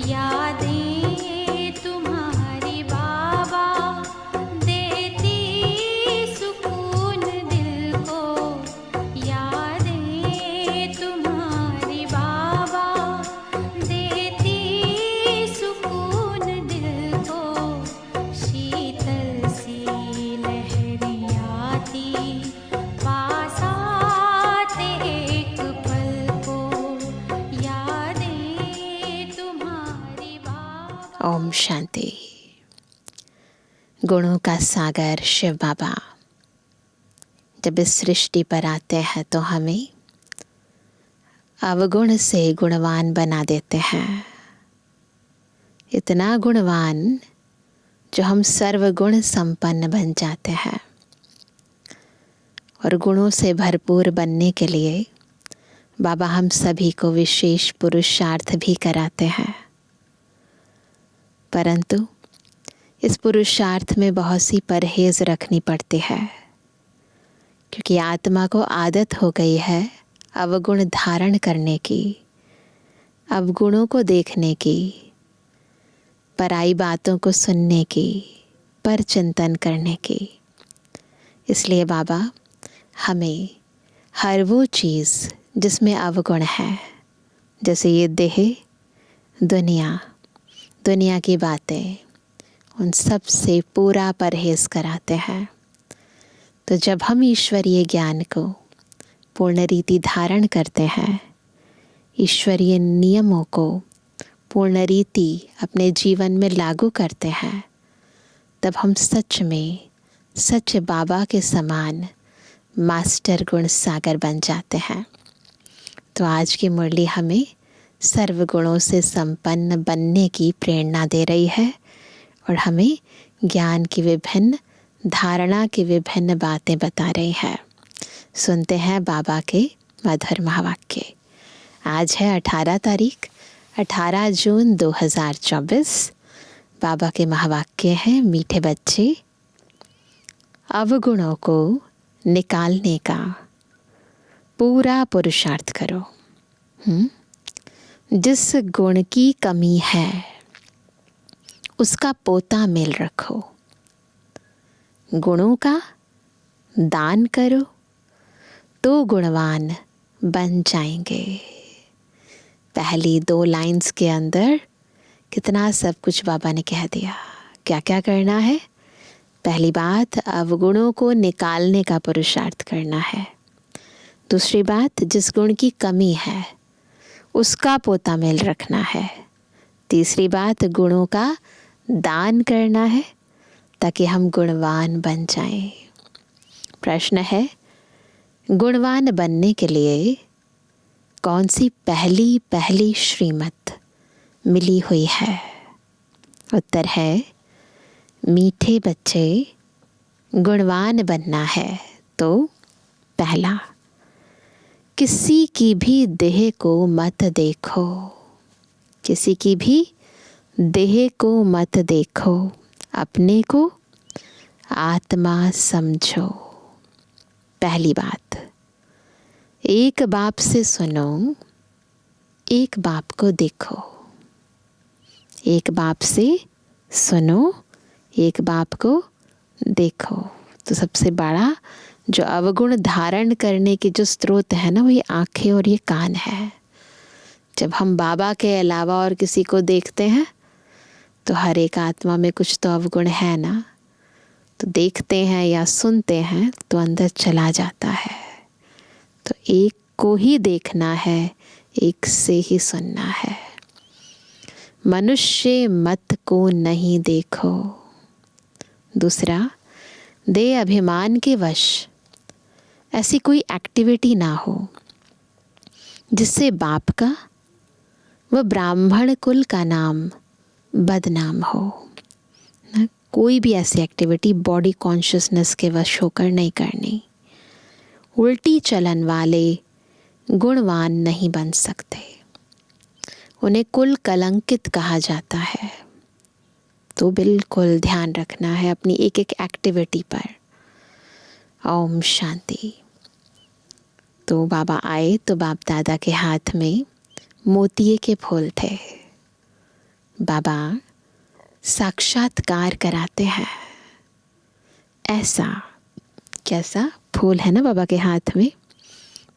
यादें तुम्हारी बाबा देती सुकून दिल को। यादें तुम्हारी बाबा देती सुकून दिल को। शीतल सी लहरें आती पास आते एक पल को। यादें तुम्हारी बाबा। ओम शांति। गुणों का सागर शिव बाबा जब इस सृष्टि पर आते हैं तो हमें अवगुण से गुणवान बना देते हैं। इतना गुणवान जो हम सर्वगुण संपन्न बन जाते हैं। और गुणों से भरपूर बनने के लिए बाबा हम सभी को विशेष पुरुषार्थ भी कराते हैं। परंतु इस पुरुषार्थ में बहुत सी परहेज रखनी पड़ती है, क्योंकि आत्मा को आदत हो गई है अवगुण धारण करने की, अवगुणों को देखने की, पराई बातों को सुनने की, पर चिंतन करने की। इसलिए बाबा हमें हर वो चीज़ जिसमें अवगुण है, जैसे ये देह, दुनिया की बातें, उन सब से पूरा परहेज कराते हैं। तो जब हम ईश्वरीय ज्ञान को पूर्ण रीति धारण करते हैं, ईश्वरीय नियमों को पूर्ण रीति अपने जीवन में लागू करते हैं, तब हम सच में सच बाबा के समान मास्टर गुण सागर बन जाते हैं। तो आज की मुरली हमें सर्वगुणों से संपन्न बनने की प्रेरणा दे रही है और हमें ज्ञान की विभिन्न धारणा की विभिन्न बातें बता रही है। सुनते हैं बाबा के मधुर महावाक्य। आज है 18 तारीख, 18 जून 2024। बाबा के महावाक्य हैं, मीठे बच्चे अवगुणों को निकालने का पूरा पुरुषार्थ करो। जिस गुण की कमी है उसका पोता मेल रखो, गुणों का दान करो तो गुणवान बन जाएंगे। पहली 2 लाइंस के अंदर कितना सब कुछ बाबा ने कह दिया। क्या क्या करना है? पहली बात, अवगुणों को निकालने का पुरुषार्थ करना है। दूसरी बात, जिस गुण की कमी है उसका पोता मेल रखना है। तीसरी बात, गुणों का दान करना है ताकि हम गुणवान बन जाएं। प्रश्न है, गुणवान बनने के लिए कौन सी पहली श्रीमत मिली हुई है? उत्तर है, मीठे बच्चे गुणवान बनना है तो पहला, किसी की भी देह को मत देखो। किसी की भी देह को मत देखो, अपने को आत्मा समझो। पहली बात, एक बाप से सुनो, एक बाप को देखो। एक बाप से सुनो, एक बाप को देखो। तो सबसे बड़ा जो अवगुण धारण करने के जो स्रोत है ना, वो ये आँखें और ये कान है। जब हम बाबा के अलावा और किसी को देखते हैं तो हर एक आत्मा में कुछ तो अवगुण है ना, तो देखते हैं या सुनते हैं तो अंदर चला जाता है। तो एक को ही देखना है, एक से ही सुनना है। मनुष्य मत को नहीं देखो। दूसरा, दे अभिमान के वश ऐसी कोई एक्टिविटी ना हो जिससे बाप का व ब्राह्मण कुल का नाम बदनाम हो। ना, कोई भी ऐसी एक्टिविटी बॉडी कॉन्शियसनेस के वश होकर नहीं करनी। उल्टी चलन वाले गुणवान नहीं बन सकते, उन्हें कुल कलंकित कहा जाता है। तो बिल्कुल ध्यान रखना है अपनी एक एक एक्टिविटी पर। ओम शांति। तो बाबा आए तो बाप दादा के हाथ में मोतिये के फूल थे। बाबा साक्षात्कार कराते हैं। ऐसा कैसा फूल है ना बाबा के हाथ में,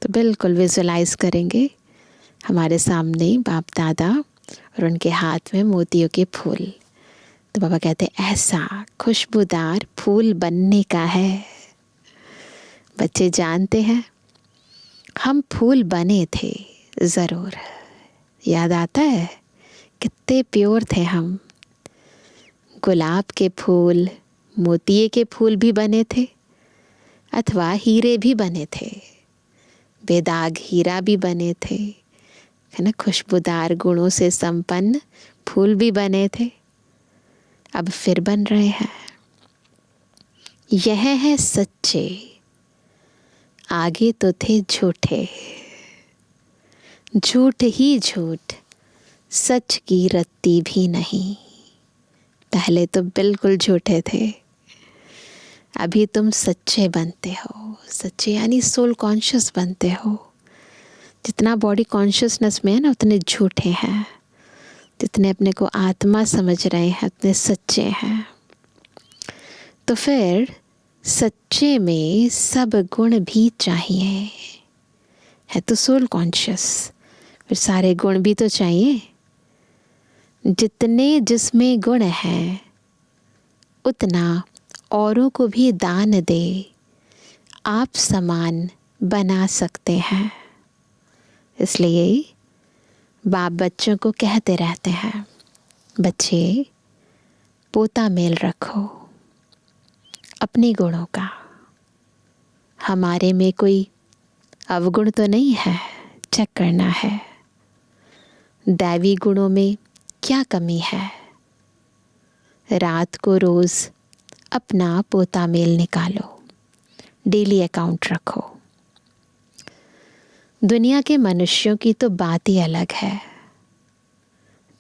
तो बिल्कुल विजुलाइज करेंगे हमारे सामने बाप दादा और उनके हाथ में मोतियों के फूल। तो बाबा कहते हैं ऐसा खुशबूदार फूल बनने का है। बच्चे जानते हैं हम फूल बने थे ज़रूर, याद आता है कितने प्योर थे हम। गुलाब के फूल, मोतिये के फूल भी बने थे, अथवा हीरे भी बने थे, बेदाग हीरा भी बने थे, है ना। खुशबूदार गुणों से संपन्न फूल भी बने थे, अब फिर बन रहे हैं। यह है सच्चे, आगे तो थे झूठे, झूठ ही झूठ, सच की रत्ती भी नहीं। पहले तो बिल्कुल झूठे थे, अभी तुम सच्चे बनते हो। सच्चे यानी सोल कॉन्शियस बनते हो। जितना बॉडी कॉन्शियसनेस में है ना, उतने झूठे हैं। जितने अपने को आत्मा समझ रहे हैं, उतने सच्चे हैं। तो फिर सच्चे में सब गुण भी चाहिए। है तो सोल कॉन्शियस, फिर सारे गुण भी तो चाहिए। जितने जिसमें गुण हैं उतना औरों को भी दान दे, आप समान बना सकते हैं। इसलिए बाप बच्चों को कहते रहते हैं, बच्चे पोता मेल रखो अपने गुणों का। हमारे में कोई अवगुण तो नहीं है, चेक करना है। दैवी गुणों में क्या कमी है। रात को रोज़ अपना पोता मेल निकालो, डेली अकाउंट रखो। दुनिया के मनुष्यों की तो बात ही अलग है।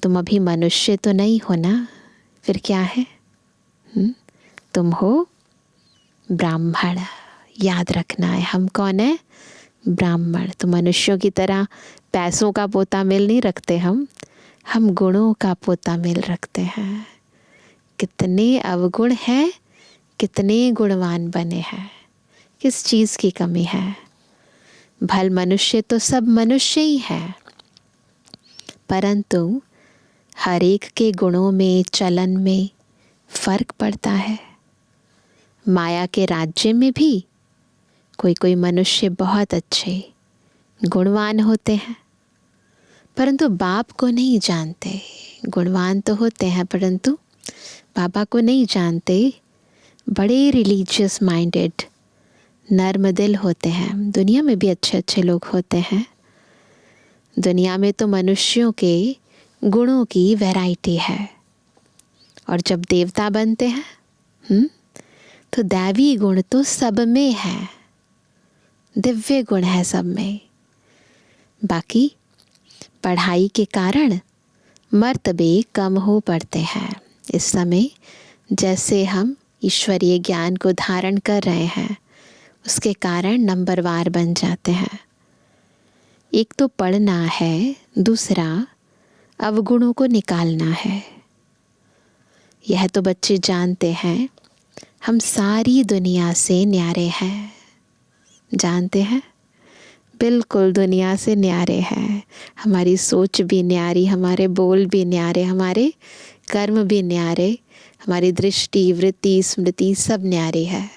तुम अभी मनुष्य तो नहीं हो ना, फिर क्या है? तुम हो ब्राह्मण। याद रखना है, हम कौन है? ब्राह्मण। तो मनुष्यों की तरह पैसों का पोता मेल नहीं रखते हम गुणों का पोता मेल रखते हैं। कितने अवगुण हैं, कितने गुणवान बने हैं, किस चीज़ की कमी है। भल मनुष्य तो सब मनुष्य ही हैं, परंतु हर एक के गुणों में, चलन में फर्क पड़ता है। माया के राज्य में भी कोई कोई मनुष्य बहुत अच्छे गुणवान होते हैं, परंतु बाप को नहीं जानते। गुणवान तो होते हैं परंतु बाबा को नहीं जानते। बड़े रिलीजियस माइंडेड, नर्म दिल होते हैं। दुनिया में भी अच्छे अच्छे लोग होते हैं। दुनिया में तो मनुष्यों के गुणों की वैरायटी है, और जब देवता बनते हैं तो दैवी गुण तो सब में है, दिव्य गुण है सब में। बाकी पढ़ाई के कारण मर्तबे कम हो पड़ते हैं। इस समय जैसे हम ईश्वरीय ज्ञान को धारण कर रहे हैं, उसके कारण नंबरवार बन जाते हैं। एक तो पढ़ना है, दूसरा अवगुणों को निकालना है। यह तो बच्चे जानते हैं, हम सारी दुनिया से न्यारे हैं। जानते हैं, बिल्कुल दुनिया से न्यारे हैं। हमारी सोच भी न्यारी, हमारे बोल भी न्यारे, हमारे कर्म भी न्यारे, हमारी दृष्टि, वृत्ति, स्मृति सब न्यारी है।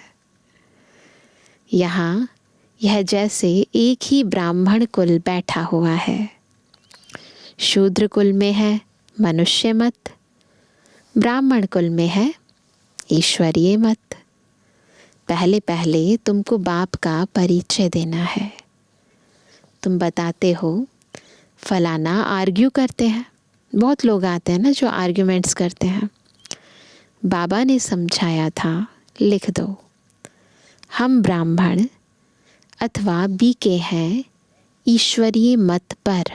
यहाँ यह जैसे एक ही ब्राह्मण कुल बैठा हुआ है। शूद्र कुल में है मनुष्य मत, ब्राह्मण कुल में है ईश्वरीय मत। पहले पहले तुमको बाप का परिचय देना है। तुम बताते हो फलाना आर्ग्यू करते हैं। बहुत लोग आते हैं ना जो आर्ग्यूमेंट्स करते हैं। बाबा ने समझाया था, लिख दो, हम ब्राह्मण अथवा बीके हैं ईश्वरीय मत पर,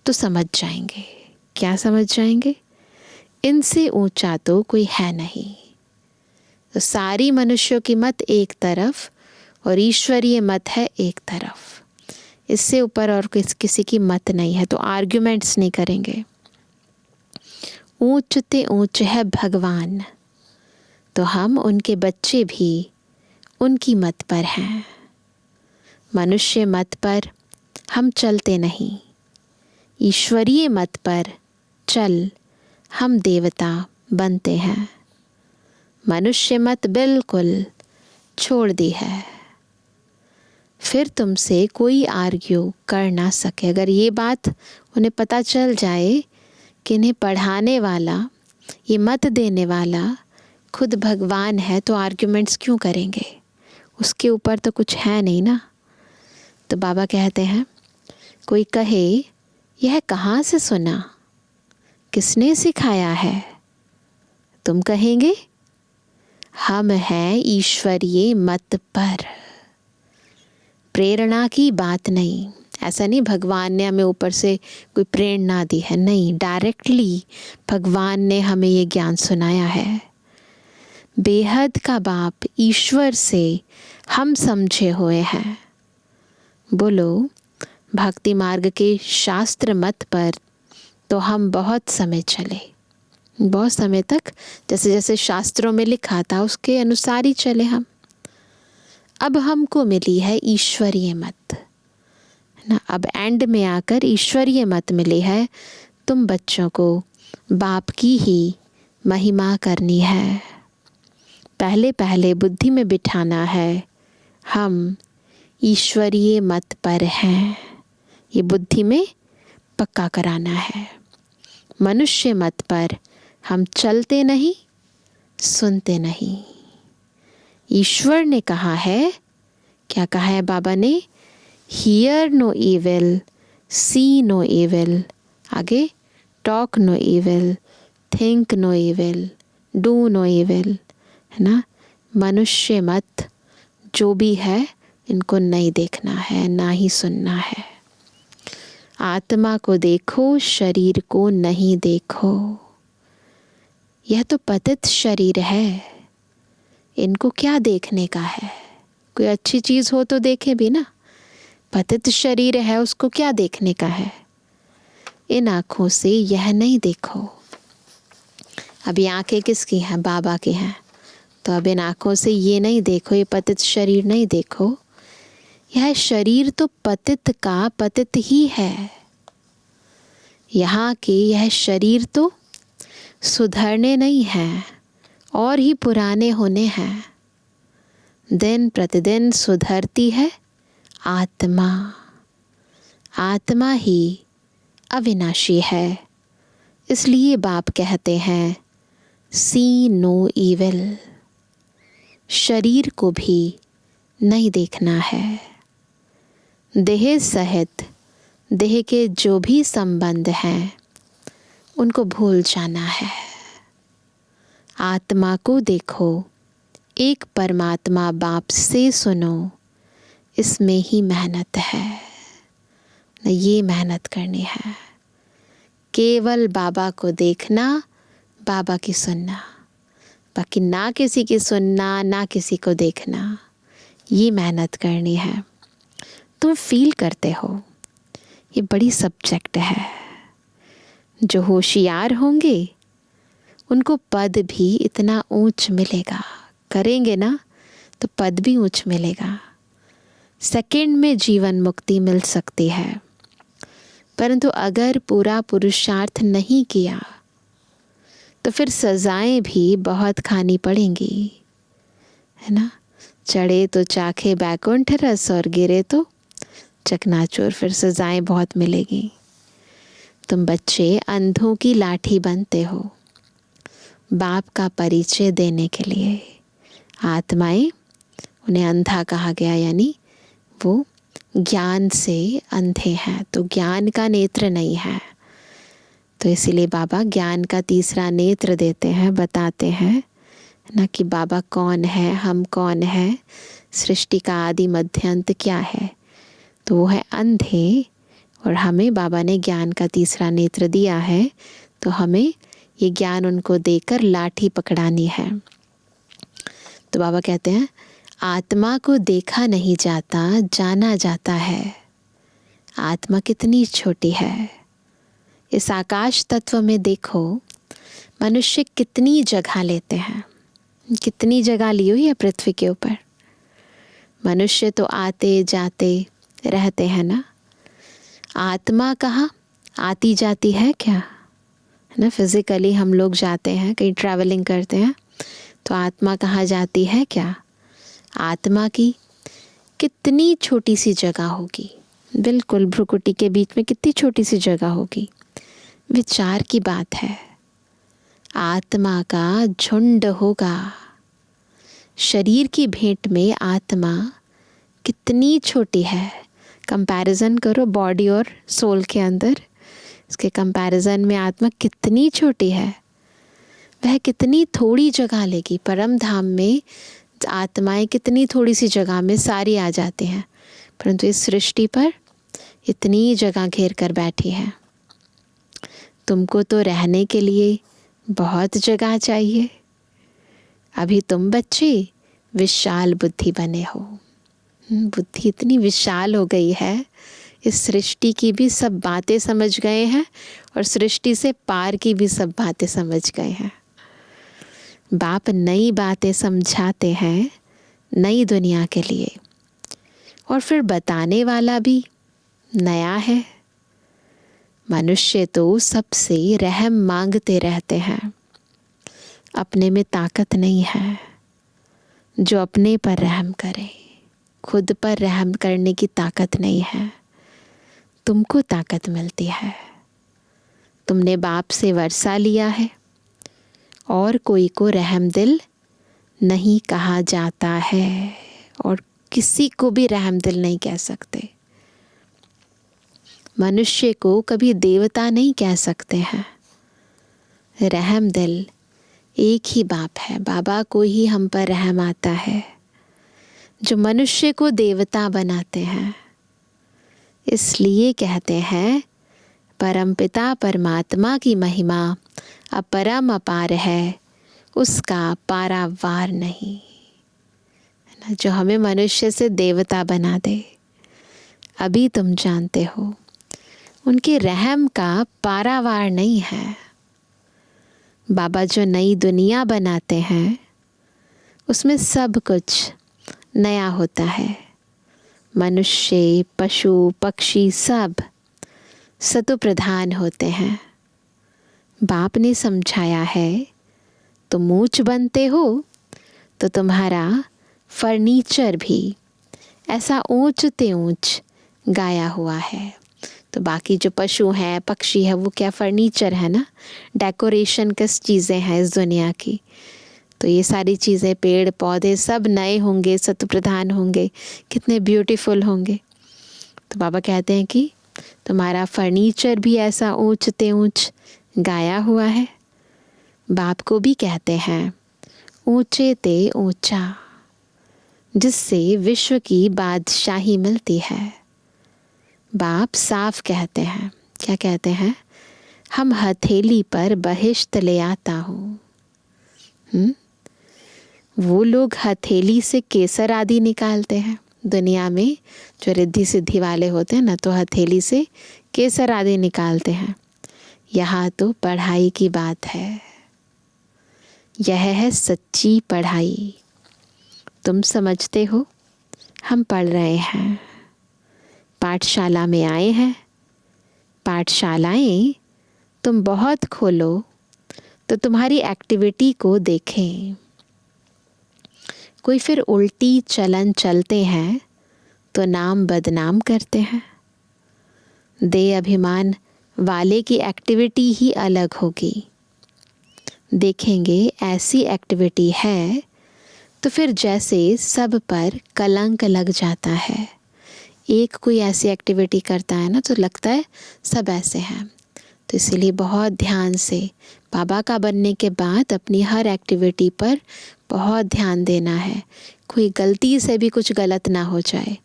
तो समझ जाएंगे। क्या समझ जाएंगे? इनसे ऊंचा तो कोई है नहीं। तो सारी मनुष्यों की मत एक तरफ और ईश्वरीय मत है एक तरफ। इससे ऊपर और किसी की मत नहीं है, तो आर्ग्यूमेंट्स नहीं करेंगे। ऊंच ते ऊंच है भगवान, तो हम उनके बच्चे भी उनकी मत पर हैं। मनुष्य मत पर हम चलते नहीं, ईश्वरीय मत पर चल हम देवता बनते हैं। मनुष्य मत बिल्कुल छोड़ दी है, फिर तुमसे कोई आर्ग्यू कर ना सके। अगर ये बात उन्हें पता चल जाए कि इन्हें पढ़ाने वाला, ये मत देने वाला खुद भगवान है, तो आर्ग्यूमेंट्स क्यों करेंगे? उसके ऊपर तो कुछ है नहीं ना। तो बाबा कहते हैं, कोई कहे यह कहाँ से सुना, किसने सिखाया है? तुम कहेंगे हम हैं ईश्वरीय मत पर। प्रेरणा की बात नहीं, ऐसा नहीं भगवान ने हमें ऊपर से कोई प्रेरणा दी है, नहीं, डायरेक्टली भगवान ने हमें ये ज्ञान सुनाया है। बेहद का बाप ईश्वर से हम समझे हुए हैं। बोलो, भक्ति मार्ग के शास्त्र मत पर तो हम बहुत समय चले, बहुत समय तक जैसे जैसे शास्त्रों में लिखा था उसके अनुसार ही चले हम। अब हमको मिली है ईश्वरीय मत, है ना। अब एंड में आकर ईश्वरीय मत मिली है, तुम बच्चों को बाप की ही महिमा करनी है। पहले पहले बुद्धि में बिठाना है हम ईश्वरीय मत पर हैं, ये बुद्धि में पक्का कराना है। मनुष्य मत पर हम चलते नहीं, सुनते नहीं। ईश्वर ने कहा है, क्या कहा है बाबा ने? Hear no evil, see no evil, आगे talk no evil, think no evil, do no evil, है ना। मनुष्य मत जो भी है इनको नहीं देखना है, ना ही सुनना है। आत्मा को देखो, शरीर को नहीं देखो। यह तो पतित शरीर है, इनको क्या देखने का है? कोई अच्छी चीज़ हो तो देखे भी ना। पतित शरीर है, उसको क्या देखने का है? इन आँखों से यह नहीं देखो। अब ये आँखें किसकी हैं? बाबा की हैं। तो अब इन आँखों से ये नहीं देखो, ये पतित शरीर नहीं देखो। यह शरीर तो पतित का पतित ही है। यहाँ के यह शरीर तो सुधरने नहीं हैं और ही पुराने होने हैं। दिन प्रतिदिन सुधरती है आत्मा। आत्मा ही अविनाशी है। इसलिए बाप कहते हैं सी नो इविल। शरीर को भी नहीं देखना है। देह सहित देह के जो भी संबंध हैं उनको भूल जाना है। आत्मा को देखो, एक परमात्मा बाप से सुनो, इसमें ही मेहनत है। न ये मेहनत करनी है। केवल बाबा को देखना, बाबा की सुनना, बाकी ना किसी की सुनना, ना किसी को देखना, ये मेहनत करनी है। तुम फील करते हो, ये बड़ी सब्जेक्ट है। जो होशियार होंगे उनको पद भी इतना ऊंच मिलेगा, करेंगे ना तो पद भी ऊंच मिलेगा। सेकंड में जीवन मुक्ति मिल सकती है, परंतु अगर पूरा पुरुषार्थ नहीं किया तो फिर सजाएं भी बहुत खानी पड़ेंगी, है ना। चढ़े तो चाखे बैकुंठ रस और गिरे तो चकनाचूर, फिर सजाएं बहुत मिलेगी। तुम बच्चे अंधों की लाठी बनते हो बाप का परिचय देने के लिए। आत्माएं, उन्हें अंधा कहा गया, यानी वो ज्ञान से अंधे हैं, तो ज्ञान का नेत्र नहीं है। तो इसीलिए बाबा ज्ञान का तीसरा नेत्र देते हैं, बताते हैं ना कि बाबा कौन है, हम कौन है, सृष्टि का आदि मध्य अंत क्या है। तो वो है अंधे, और हमें बाबा ने ज्ञान का तीसरा नेत्र दिया है, तो हमें ये ज्ञान उनको देकर लाठी पकड़ानी है। तो बाबा कहते हैं आत्मा को देखा नहीं जाता, जाना जाता है। आत्मा कितनी छोटी है। इस आकाश तत्व में देखो, मनुष्य कितनी जगह लेते हैं, कितनी जगह ली हुई है पृथ्वी के ऊपर। मनुष्य तो आते जाते रहते हैं ना, आत्मा कहाँ आती जाती है क्या, है ना। फिजिकली हम लोग जाते हैं, कहीं ट्रैवलिंग करते हैं, तो आत्मा कहाँ जाती है क्या। आत्मा की कितनी छोटी सी जगह होगी, बिल्कुल भ्रुकुटी के बीच में कितनी छोटी सी जगह होगी। विचार की बात है, आत्मा का झुंड होगा। शरीर की भेंट में आत्मा कितनी छोटी है। कंपैरिजन करो बॉडी और सोल के अंदर, इसके कंपैरिजन में आत्मा कितनी छोटी है। वह कितनी थोड़ी जगह लेगी। परम धाम में आत्माएं कितनी थोड़ी सी जगह में सारी आ जाती हैं, परंतु इस सृष्टि पर इतनी जगह घेर कर बैठी है। तुमको तो रहने के लिए बहुत जगह चाहिए। अभी तुम बच्चे विशाल बुद्धि बने हो। बुद्धि इतनी विशाल हो गई है, इस सृष्टि की भी सब बातें समझ गए हैं और सृष्टि से पार की भी सब बातें समझ गए हैं। बाप नई बातें समझाते हैं नई दुनिया के लिए, और फिर बताने वाला भी नया है। मनुष्य तो सबसे रहम मांगते रहते हैं, अपने में ताकत नहीं है जो अपने पर रहम करे। खुद पर रहम करने की ताकत नहीं है, तुमको ताकत मिलती है। तुमने बाप से वर्षा लिया है, और कोई को रहम दिल नहीं कहा जाता है, और किसी को भी रहम दिल नहीं कह सकते। मनुष्य को कभी देवता नहीं कह सकते हैं। रहम दिल एक ही बाप है, बाबा को ही हम पर रहम आता है, जो मनुष्य को देवता बनाते हैं। इसलिए कहते हैं परमपिता परमात्मा की महिमा अपरम अपार है, उसका पारावार नहीं, है ना। जो हमें मनुष्य से देवता बना दे, अभी तुम जानते हो उनके रहम का पारावार नहीं है। बाबा जो नई दुनिया बनाते हैं उसमें सब कुछ नया होता है। मनुष्य पशु पक्षी सब सतो प्रधान होते हैं। बाप ने समझाया है, तुम ऊंच बनते हो तो तुम्हारा फर्नीचर भी ऐसा ऊंच ते ऊंच गाया हुआ है। तो बाकी जो पशु हैं पक्षी है वो क्या फर्नीचर है ना, डेकोरेशन किस चीज़ें हैं इस दुनिया की। तो ये सारी चीज़ें पेड़ पौधे सब नए होंगे, सत्व प्रधान होंगे, कितने ब्यूटीफुल होंगे। तो बाबा कहते हैं कि तुम्हारा फर्नीचर भी ऐसा ऊंच ते ऊंच गाया हुआ है। बाप को भी कहते हैं ऊंचे ते ऊंचा, जिससे विश्व की बादशाही मिलती है। बाप साफ कहते हैं, क्या कहते हैं, हम हथेली पर बहिश्त ले आता हूँ। वो लोग हथेली से केसर आदि निकालते हैं दुनिया में, जो रिद्धि सिद्धि वाले होते हैं ना, तो हथेली से केसर आदि निकालते हैं। यहाँ तो पढ़ाई की बात है, यह है सच्ची पढ़ाई। तुम समझते हो हम पढ़ रहे हैं, पाठशाला में आए हैं। पाठशालाएं तुम बहुत खोलो तो तुम्हारी एक्टिविटी को देखें। कोई फिर उल्टी चलन चलते हैं तो नाम बदनाम करते हैं। दे अभिमान वाले की एक्टिविटी ही अलग होगी। देखेंगे ऐसी एक्टिविटी है तो फिर जैसे सब पर कलंक लग जाता है। एक कोई ऐसी एक्टिविटी करता है ना तो लगता है सब ऐसे हैं। तो इसीलिए बहुत ध्यान से बाबा का बनने के बाद अपनी हर एक्टिविटी पर बहुत ध्यान देना है, कोई गलती से भी कुछ गलत ना हो जाए,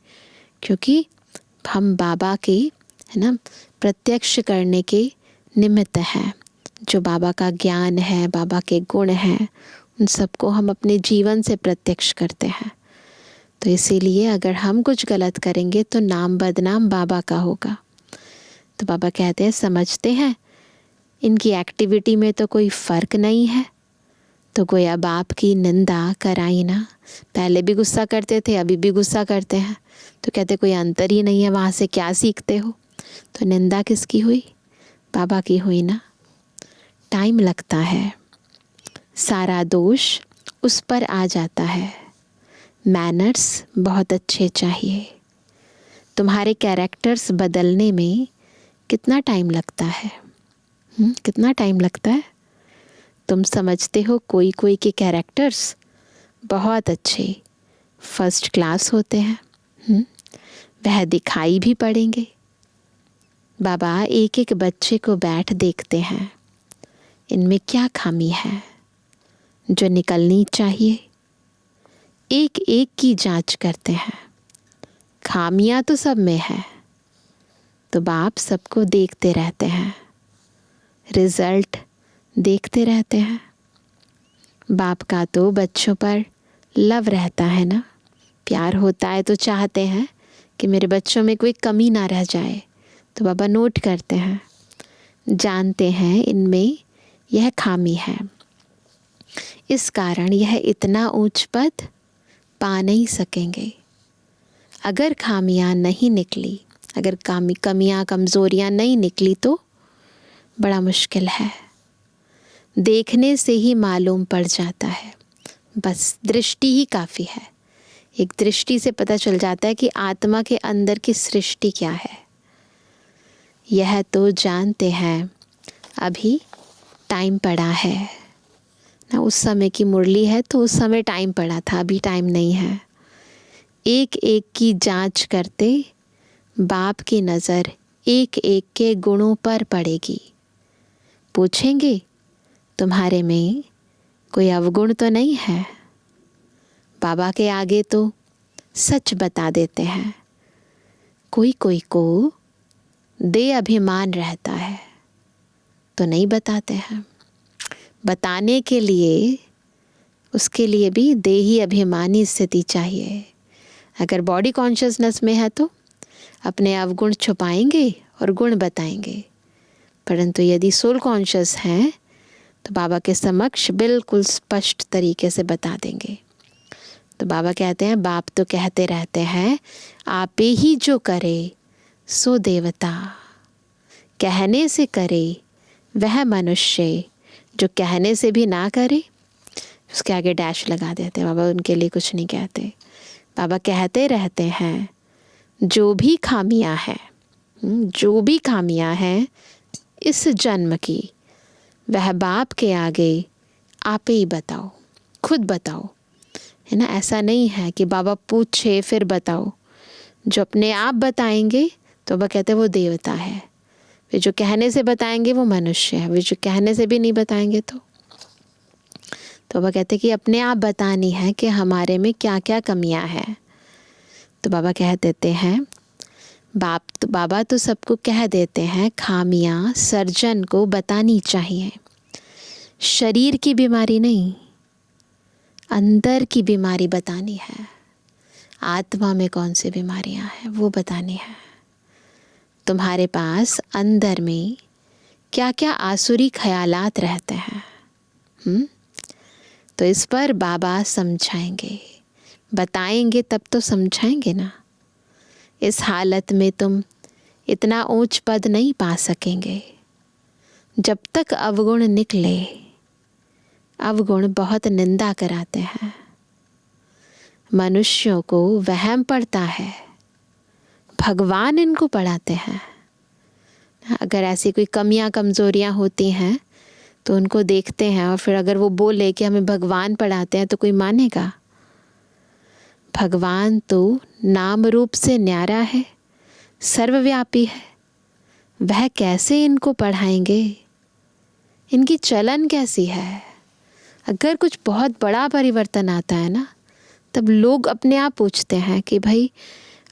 क्योंकि हम बाबा के, है ना, प्रत्यक्ष करने के निमित्त हैं। जो बाबा का ज्ञान है, बाबा के गुण हैं, उन सबको हम अपने जीवन से प्रत्यक्ष करते हैं। तो इसीलिए अगर हम कुछ गलत करेंगे तो नाम बदनाम बाबा का होगा। तो बाबा कहते हैं समझते हैं इनकी एक्टिविटी में तो कोई फ़र्क नहीं है, तो गोया बाप की निंदा कराई ना। पहले भी गुस्सा करते थे, अभी भी गुस्सा करते हैं, तो कहते कोई अंतर ही नहीं है, वहाँ से क्या सीखते हो। तो निंदा किसकी हुई? बाबा की हुई ना। टाइम लगता है, सारा दोष उस पर आ जाता है। मैनर्स बहुत अच्छे चाहिए। तुम्हारे कैरेक्टर्स बदलने में कितना टाइम लगता है? कितना टाइम लगता है? तुम समझते हो कोई कोई के कैरेक्टर्स बहुत अच्छे फर्स्ट क्लास होते हैं, वह दिखाई भी पड़ेंगे। बाबा एक एक बच्चे को बैठ देखते हैं, इनमें क्या खामी है जो निकलनी चाहिए। एक एक की जांच करते हैं, खामियां तो सब में है, तो बाप सबको देखते रहते हैं, रिजल्ट देखते रहते हैं। बाप का तो बच्चों पर लव रहता है ना, प्यार होता है, तो चाहते हैं कि मेरे बच्चों में कोई कमी ना रह जाए। तो बाबा नोट करते हैं, जानते हैं इनमें यह खामी है, इस कारण यह इतना ऊंच पद पा नहीं सकेंगे। अगर खामियां नहीं निकली, अगर कमियां कमज़ोरियां नहीं निकली तो बड़ा मुश्किल है। देखने से ही मालूम पड़ जाता है, बस दृष्टि ही काफ़ी है। एक दृष्टि से पता चल जाता है कि आत्मा के अंदर की सृष्टि क्या है। यह तो जानते हैं अभी टाइम पड़ा है ना। उस समय की मुरली है तो उस समय टाइम पड़ा था, अभी टाइम नहीं है। एक एक की जांच करते बाप की नज़र एक एक के गुणों पर पड़ेगी। पूछेंगे तुम्हारे में कोई अवगुण तो नहीं है? बाबा के आगे तो सच बता देते हैं। कोई कोई को दे अभिमान रहता है तो नहीं बताते हैं। बताने के लिए उसके लिए भी देही अभिमानी स्थिति चाहिए। अगर बॉडी कॉन्शियसनेस में है तो अपने अवगुण छुपाएंगे और गुण बताएंगे, परंतु यदि सोल कॉन्शियस हैं तो बाबा के समक्ष बिल्कुल स्पष्ट तरीके से बता देंगे। तो बाबा कहते हैं, बाप तो कहते रहते हैं आपे ही जो करे सो देवता, कहने से करे वह मनुष्य, जो कहने से भी ना करे उसके आगे डैश लगा देते हैं। बाबा उनके लिए कुछ नहीं कहते। बाबा कहते रहते हैं जो भी खामियां हैं, जो भी खामियां हैं इस जन्म की, वह बाप के आगे आप ही बताओ, खुद बताओ, है ना। ऐसा नहीं है कि बाबा पूछे फिर बताओ। जो अपने आप बताएंगे तो बाबा कहते हैं वो देवता है, वे जो कहने से बताएंगे वो मनुष्य है, वे जो कहने से भी नहीं बताएंगे तो बाबा कहते हैं कि अपने आप बतानी है कि हमारे में क्या क्या कमियां हैं। तो बाबा कह देते हैं, बाबा तो सबको कह देते हैं खामियां सर्जन को बतानी चाहिए। शरीर की बीमारी नहीं, अंदर की बीमारी बतानी है। आत्मा में कौन सी बीमारियां हैं वो बतानी है। तुम्हारे पास अंदर में क्या क्या आसुरी ख्यालात रहते हैं, तो इस पर बाबा समझाएंगे, बताएंगे तब तो समझाएंगे ना। इस हालत में तुम इतना ऊंच पद नहीं पा सकेंगे जब तक अवगुण निकले। अवगुण बहुत निंदा कराते हैं, मनुष्यों को वहम पड़ता है, भगवान इनको पढ़ाते हैं। अगर ऐसी कोई कमियां कमज़ोरियां होती हैं तो उनको देखते हैं और फिर अगर वो बोले कि हमें भगवान पढ़ाते हैं तो कोई मानेगा? भगवान तो नाम रूप से न्यारा है, सर्वव्यापी है, वह कैसे इनको पढ़ाएंगे? इनकी चलन कैसी है? अगर कुछ बहुत बड़ा परिवर्तन आता है ना, तब लोग अपने आप पूछते हैं कि भाई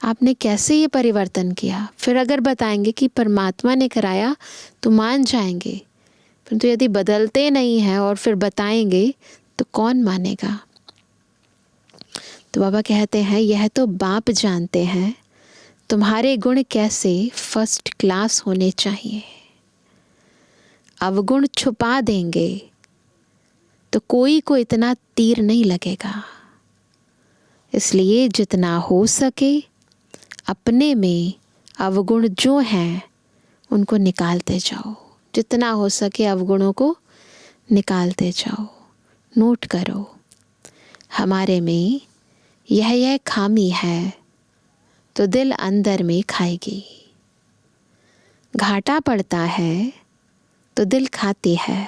आपने कैसे ये परिवर्तन किया। फिर अगर बताएंगे कि परमात्मा ने कराया तो मान जाएंगे, परंतु यदि बदलते नहीं हैं और फिर बताएंगे तो कौन मानेगा? तो बाबा कहते हैं यह तो बाप जानते हैं तुम्हारे गुण कैसे फर्स्ट क्लास होने चाहिए। अवगुण छुपा देंगे तो कोई को इतना तीर नहीं लगेगा। इसलिए जितना हो सके अपने में अवगुण जो हैं उनको निकालते जाओ। जितना हो सके अवगुणों को निकालते जाओ। नोट करो, हमारे में यह खामी है तो दिल अंदर में खाएगी। घाटा पड़ता है तो दिल खाती है।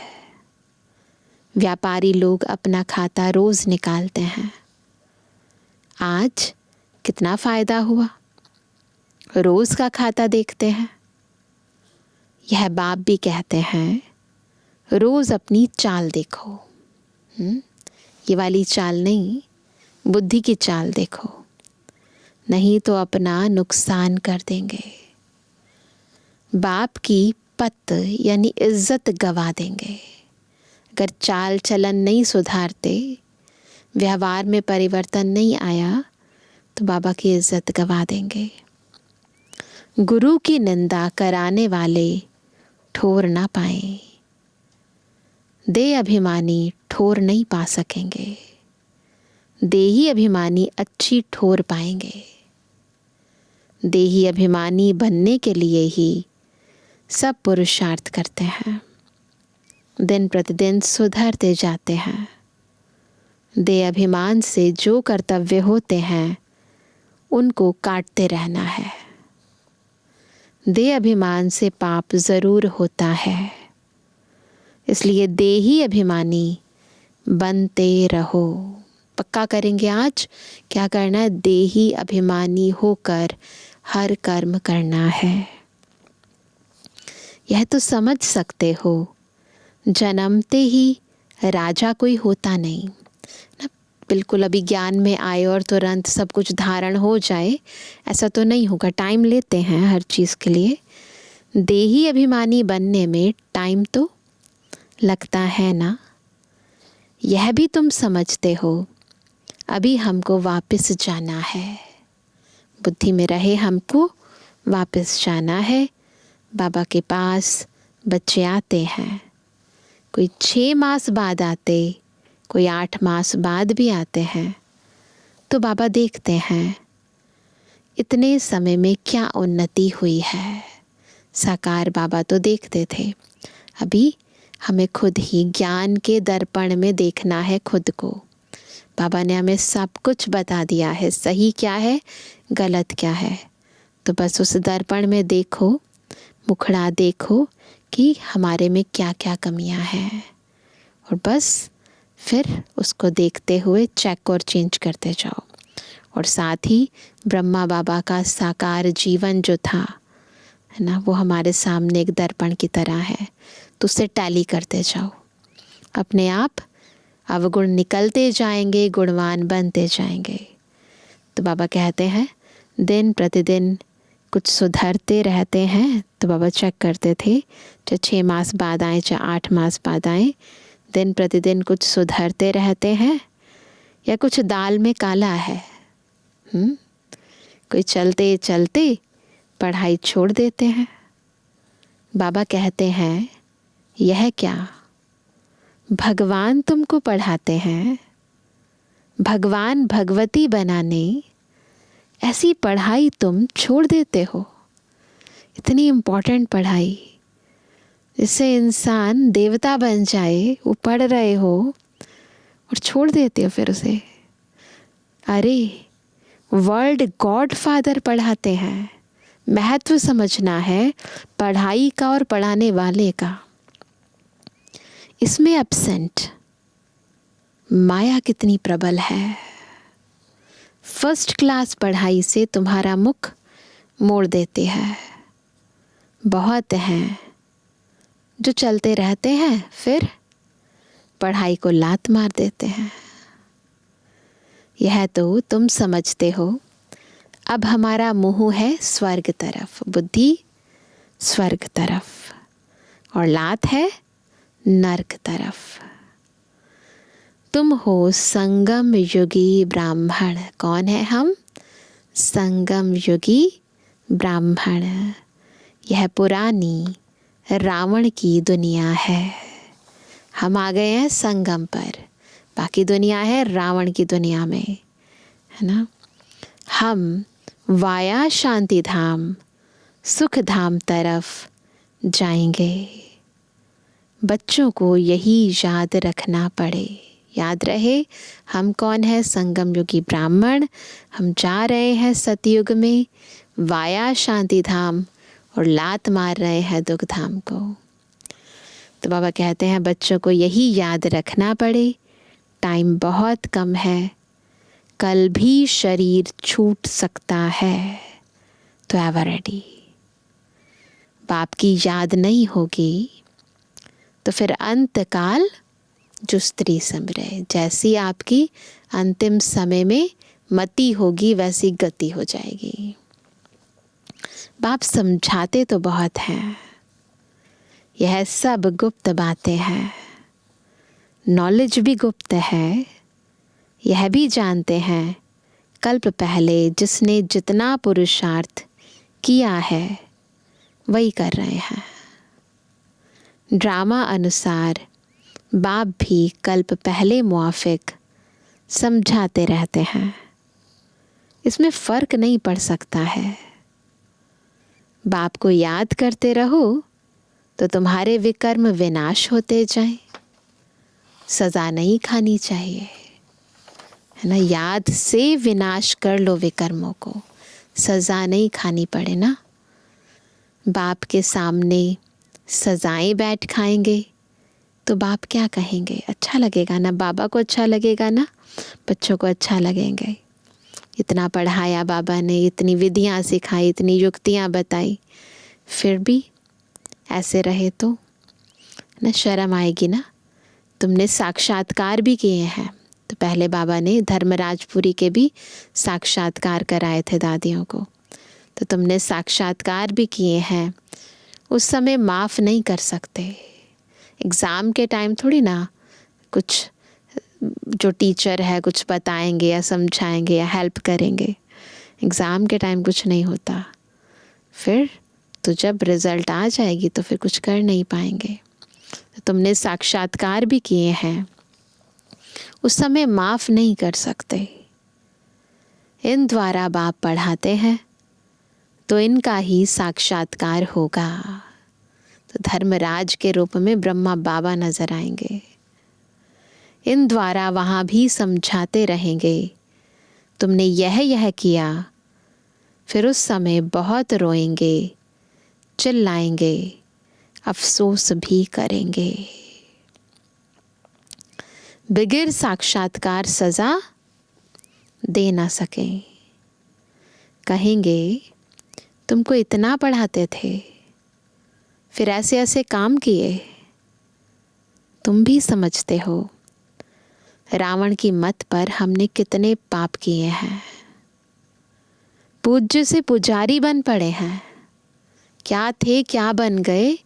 व्यापारी लोग अपना खाता रोज निकालते हैं। आज कितना फायदा हुआ, रोज का खाता देखते हैं। यह बाप भी कहते हैं रोज अपनी चाल देखो। ये वाली चाल नहीं, बुद्धि की चाल देखो, नहीं तो अपना नुकसान कर देंगे। बाप की पत यानी इज्जत गवा देंगे। अगर चाल चलन नहीं सुधारते, व्यवहार में परिवर्तन नहीं आया तो बाबा की इज्जत गवा देंगे। गुरु की निंदा कराने वाले ठोर ना पाए। देह अभिमानी ठोर नहीं पा सकेंगे। देही अभिमानी अच्छी ठोर पाएंगे। देही अभिमानी बनने के लिए ही सब पुरुषार्थ करते हैं। दिन प्रतिदिन सुधरते जाते हैं। देह अभिमान से जो कर्तव्य होते हैं उनको काटते रहना है। देह अभिमान से पाप जरूर होता है, इसलिए देही अभिमानी बनते रहो। पक्का करेंगे आज क्या करना है? देही अभिमानी होकर हर कर्म करना है। यह तो समझ सकते हो, जन्मते ही राजा कोई होता नहीं ना। बिल्कुल अभी ज्ञान में आए और तुरंत सब कुछ धारण हो जाए, ऐसा तो नहीं होगा। टाइम लेते हैं हर चीज़ के लिए। देही अभिमानी बनने में टाइम तो लगता है ना। यह भी तुम समझते हो, अभी हमको वापस जाना है। बुद्धि में रहे हमको वापस जाना है। बाबा के पास बच्चे आते हैं, कोई 6 मास बाद आते, कोई 8 मास बाद भी आते हैं। तो बाबा देखते हैं इतने समय में क्या उन्नति हुई है। साकार बाबा तो देखते थे, अभी हमें खुद ही ज्ञान के दर्पण में देखना है खुद को। बाबा ने हमें सब कुछ बता दिया है, सही क्या है गलत क्या है। तो बस उस दर्पण में देखो, मुखड़ा देखो कि हमारे में क्या क्या कमियां हैं, और बस फिर उसको देखते हुए चेक और चेंज करते जाओ। और साथ ही ब्रह्मा बाबा का साकार जीवन जो था है ना, वो हमारे सामने एक दर्पण की तरह है। तो उससे टैली करते जाओ। अपने आप अवगुण निकलते जाएंगे, गुणवान बनते जाएंगे। तो बाबा कहते हैं दिन प्रतिदिन कुछ सुधरते रहते हैं। तो बाबा चेक करते थे, चाहे 6 मास बाद आए, चाहे 8 मास बाद आए, दिन प्रतिदिन कुछ सुधरते रहते हैं या कुछ दाल में काला है। कोई चलते चलते पढ़ाई छोड़ देते हैं। बाबा कहते हैं यह क्या, भगवान तुमको पढ़ाते हैं, भगवान भगवती बनाने, ऐसी पढ़ाई तुम छोड़ देते हो। इतनी इम्पोर्टेंट पढ़ाई, जिससे इंसान देवता बन जाए, वो पढ़ रहे हो और छोड़ देते हो फिर उसे। अरे वर्ल्ड गॉड फादर पढ़ाते हैं। महत्व समझना है पढ़ाई का और पढ़ाने वाले का। इसमें एब्सेंट माया कितनी प्रबल है। फर्स्ट क्लास पढ़ाई से तुम्हारा मुख मोड़ देते हैं। बहुत हैं जो चलते रहते हैं, फिर पढ़ाई को लात मार देते हैं। यह तो तुम समझते हो। अब हमारा मुंह है स्वर्ग तरफ, बुद्धि स्वर्ग तरफ, और लात है नरक तरफ। तुम हो संगम युगी ब्राह्मण। कौन है हम? संगम युगी ब्राह्मण। यह पुरानी रावण की दुनिया है। हम आ गए हैं संगम पर, बाकी दुनिया है रावण की दुनिया में, है ना। हम वाया शांति धाम सुख धाम तरफ जाएंगे। बच्चों को यही याद रखना पड़े, याद रहे हम कौन है, संगम युगी ब्राह्मण। हम जा रहे हैं सतयुग में वाया शांति धाम और लात मार रहे हैं दुख धाम को। तो बाबा कहते हैं बच्चों को यही याद रखना पड़े, टाइम बहुत कम है, कल भी शरीर छूट सकता है, तो एवर रेडी। बाप की याद नहीं होगी तो फिर अंतकाल जो स्त्री समरे, जैसी आपकी अंतिम समय में मति होगी वैसी गति हो जाएगी। बाप समझाते तो बहुत हैं, यह सब गुप्त बातें हैं, नॉलेज भी गुप्त है। यह भी जानते हैं कल्प पहले जिसने जितना पुरुषार्थ किया है वही कर रहे हैं। ड्रामा अनुसार बाप भी कल्प पहले मुआफिक समझाते रहते हैं, इसमें फ़र्क नहीं पड़ सकता है। बाप को याद करते रहो तो तुम्हारे विकर्म विनाश होते जाएं, सज़ा नहीं खानी चाहिए, है ना। याद से विनाश कर लो विकर्मों को, सज़ा नहीं खानी पड़े ना। बाप के सामने सजाएं बैठ खाएंगे तो बाप क्या कहेंगे, अच्छा लगेगा ना, बाबा को अच्छा लगेगा ना, बच्चों को अच्छा लगेंगे। इतना पढ़ाया बाबा ने, इतनी विधियाँ सिखाई, इतनी युक्तियाँ बताई, फिर भी ऐसे रहे तो ना शर्म आएगी ना। तुमने साक्षात्कार भी किए हैं, तो पहले बाबा ने धर्मराजपुरी के भी साक्षात्कार कराए थे दादियों को, तो तुमने साक्षात्कार भी किए हैं। उस समय माफ़ नहीं कर सकते। एग्ज़ाम के टाइम थोड़ी ना कुछ जो टीचर है कुछ बताएंगे या समझाएंगे या हेल्प करेंगे, एग्ज़ाम के टाइम कुछ नहीं होता। फिर तो जब रिज़ल्ट आ जाएगी तो फिर कुछ कर नहीं पाएंगे। तो तुमने साक्षात्कार भी किए हैं, उस समय माफ़ नहीं कर सकते। इन द्वारा बाप पढ़ाते हैं तो इनका ही साक्षात्कार होगा। तो धर्मराज के रूप में ब्रह्मा बाबा नजर आएंगे, इन द्वारा वहाँ भी समझाते रहेंगे तुमने यह किया। फिर उस समय बहुत रोएंगे, चिल्लाएंगे, अफसोस भी करेंगे। बगैर साक्षात्कार सज़ा दे ना सकें। कहेंगे तुमको इतना पढ़ाते थे, फिर ऐसे ऐसे काम किए। तुम भी समझते हो रावण की मत पर हमने कितने पाप किए हैं। पूज्य से पुजारी बन पड़े हैं, क्या थे क्या बन गए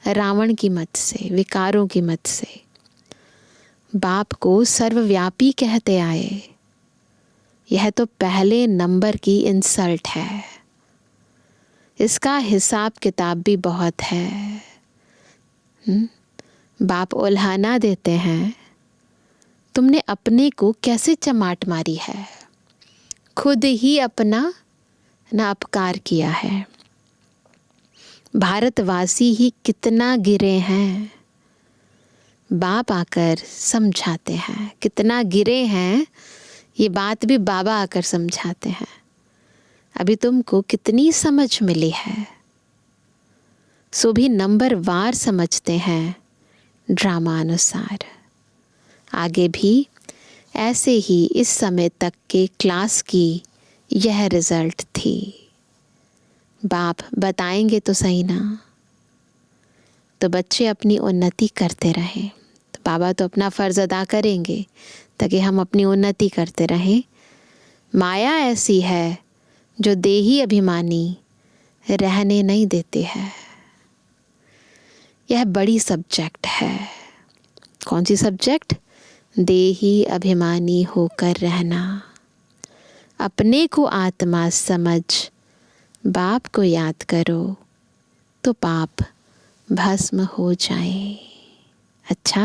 रावण की मत से, विकारों की मत से। बाप को सर्वव्यापी कहते आए, यह तो पहले नंबर की इंसल्ट है। इसका हिसाब किताब भी बहुत है। बाप उल्हाना देते हैं, तुमने अपने को कैसे चमाट मारी है, खुद ही अपना ना अपकार किया है। भारतवासी ही कितना गिरे हैं, बाप आकर समझाते हैं। कितना गिरे हैं ये बात भी बाबा आकर समझाते हैं। अभी तुमको कितनी समझ मिली है, सो भी नंबर वार समझते हैं ड्रामा अनुसार। आगे भी ऐसे ही इस समय तक के क्लास की यह रिजल्ट थी। बाप बताएंगे तो सही ना, तो बच्चे अपनी उन्नति करते रहें। तो बाबा तो अपना फ़र्ज़ अदा करेंगे ताकि हम अपनी उन्नति करते रहें। माया ऐसी है जो देही अभिमानी रहने नहीं देती है। यह बड़ी सब्जेक्ट है। कौन सी सब्जेक्ट? देही अभिमानी होकर रहना। अपने को आत्मा समझ बाप को याद करो तो पाप भस्म हो जाएं। अच्छा,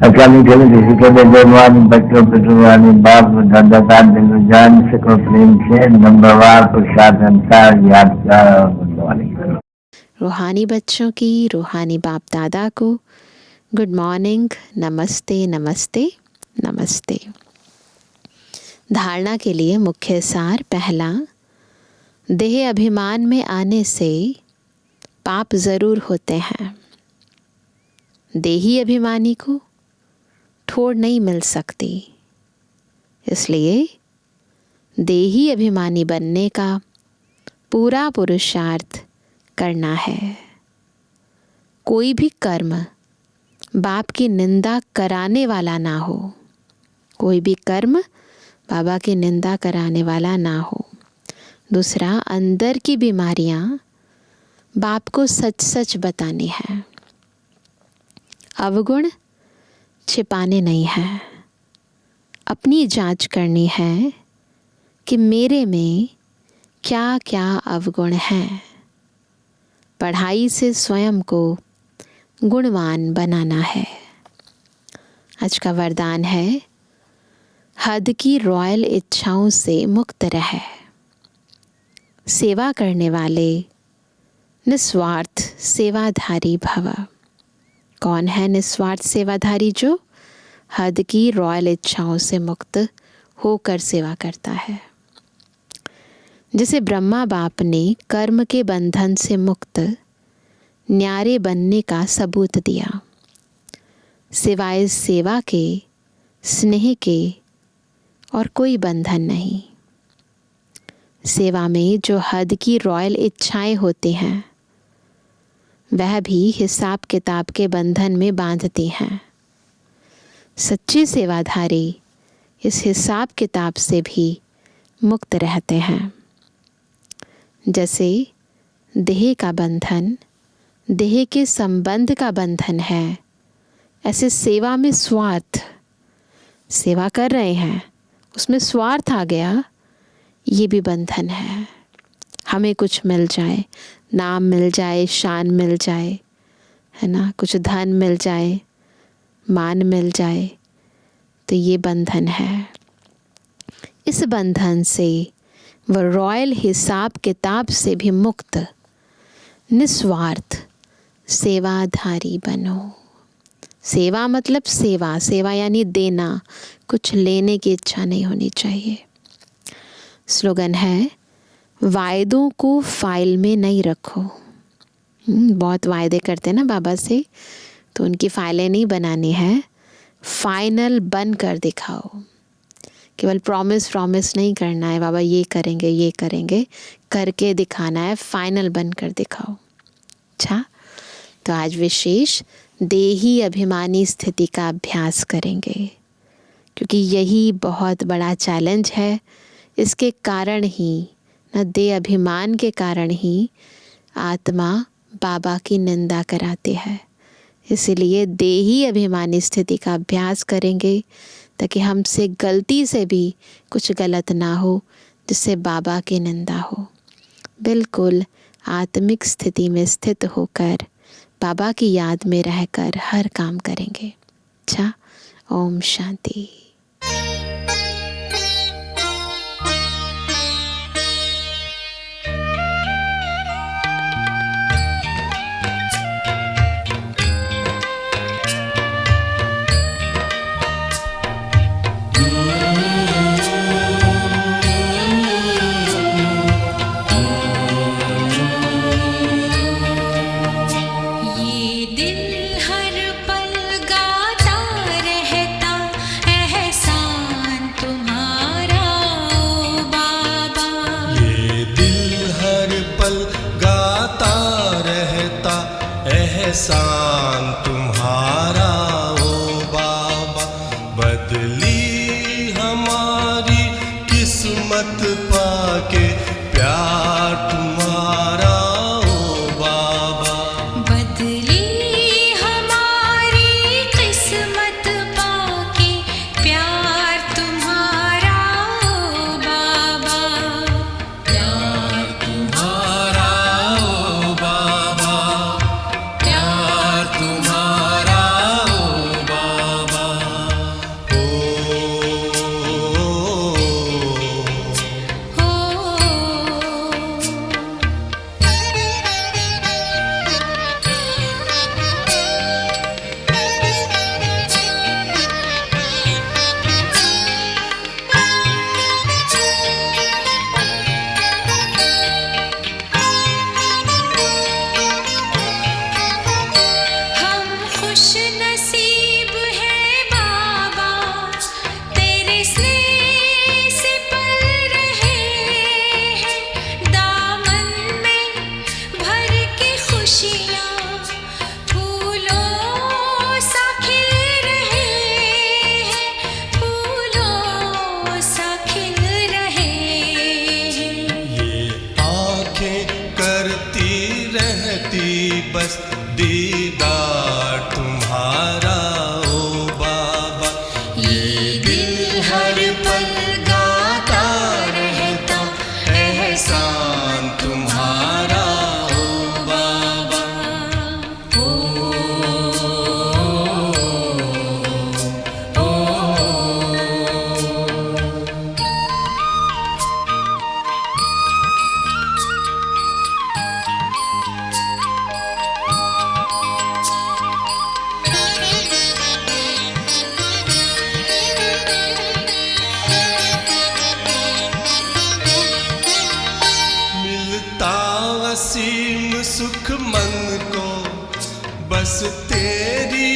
अच्छा मीठे मीठे सीखे बेजवानी बच्चों पितृवानी बाप दादा दादी जान सको प्रेम से नंबरवार प्रसाद अनुसार याद कर गुणवानी करो। रूहानी बच्चों की रूहानी बाप दादा को गुड मॉर्निंग, नमस्ते नमस्ते नमस्ते। धारणा के लिए मुख्य सार। पहला, देह अभिमान में आने से पाप जरूर होते हैं। देही अभिमानी को ठोड़ नहीं मिल सकती, इसलिए देही अभिमानी बनने का पूरा पुरुषार्थ करना है। कोई भी कर्म बाप की निंदा कराने वाला ना हो। कोई भी कर्म बाबा की निंदा कराने वाला ना हो। दूसरा, अंदर की बीमारियां बाप को सच सच बतानी है। अवगुण छिपाने नहीं है। अपनी जांच करनी है कि मेरे में क्या क्या अवगुण हैं। पढ़ाई से स्वयं को गुणवान बनाना है। आज का वरदान है, हद की रॉयल इच्छाओं से मुक्त रहे। सेवा करने वाले निस्वार्थ सेवाधारी भव। कौन है निस्वार्थ सेवाधारी? जो हद की रॉयल इच्छाओं से मुक्त होकर सेवा करता है। जिसे ब्रह्मा बाप ने कर्म के बंधन से मुक्त न्यारे बनने का सबूत दिया। सिवाय सेवा के, स्नेह के और कोई बंधन नहीं। सेवा में जो हद की रॉयल इच्छाएं होती हैं, वह भी हिसाब किताब के बंधन में बांधती हैं। सच्चे सेवाधारी इस हिसाब किताब से भी मुक्त रहते हैं। जैसे देह का बंधन देह के संबंध का बंधन है, ऐसे सेवा में स्वार्थ, सेवा कर रहे हैं उसमें स्वार्थ आ गया, ये भी बंधन है। हमें कुछ मिल जाए, नाम मिल जाए, शान मिल जाए, है ना, कुछ धन मिल जाए, मान मिल जाए, तो ये बंधन है। इस बंधन से वह रॉयल हिसाब किताब से भी मुक्त निस्वार्थ सेवाधारी बनो। सेवा मतलब सेवा, सेवा यानी देना, कुछ लेने की इच्छा नहीं होनी चाहिए। स्लोगन है, वायदों को फाइल में नहीं रखो। बहुत वायदे करते हैं ना बाबा से, तो उनकी फाइलें नहीं बनानी है, फाइनल बन कर दिखाओ। केवल प्रॉमिस नहीं करना है, बाबा ये करेंगे करके दिखाना है, फाइनल बन कर दिखाओ। अच्छा, तो आज विशेष देही अभिमानी स्थिति का अभ्यास करेंगे, क्योंकि यही बहुत बड़ा चैलेंज है। इसके कारण ही, न देह अभिमान के कारण ही आत्मा बाबा की निंदा कराती है। इसलिए देही अभिमानी स्थिति का अभ्यास करेंगे, ताकि हमसे गलती से भी कुछ गलत ना हो, जिससे बाबा की निंदा हो। बिल्कुल आत्मिक स्थिति में स्थित होकर बाबा की याद में रहकर हर काम करेंगे। अच्छा, ओम शांति। ये दिल हर पल गाता रहता तेरी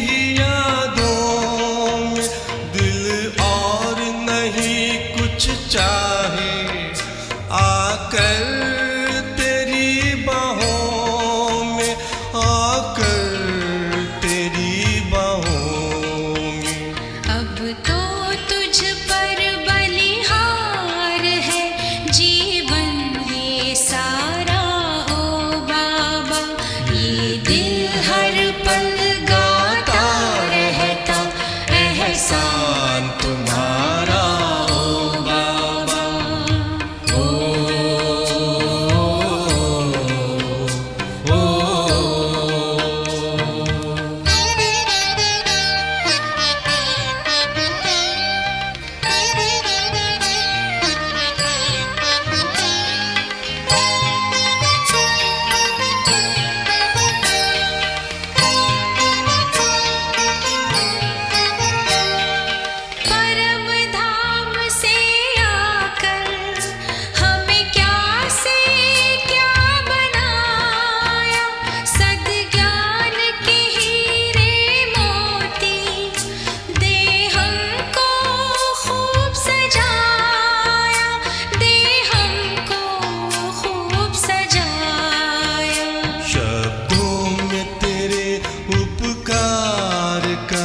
ही यादों में दिल और नहीं कुछ चाहे, आकर तेरी बाहों में, आकर तेरी बाहों में। अब तो तुझ पर बलिहार है जीवन ये सारा ओ बाबा। ये दिल हर पल गाता रहता एहसान तुम्हारा ओ बाबा। परम धाम से आकर हमें क्या से क्या बनाया। सद्ज्ञान के हीरे मोती दे हमको खूब सजाया, दे हमको खूब सजाया। शब्दों में तेरे उपकार का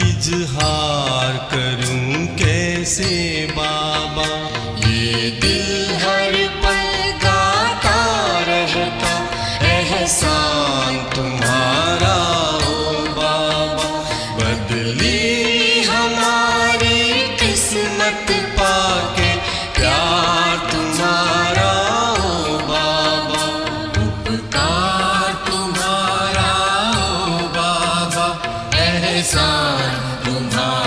इजहार करूं कैसे बाबा। ये दिल हर पल गाता रहता एहसान तुम्हारा ओ बाबा। बदली हमारी किस्मत पाके प्यार तुम्हारा ओ बाबा। उपकार तुम्हारा ओ बाबा, एहसान तुम्हारा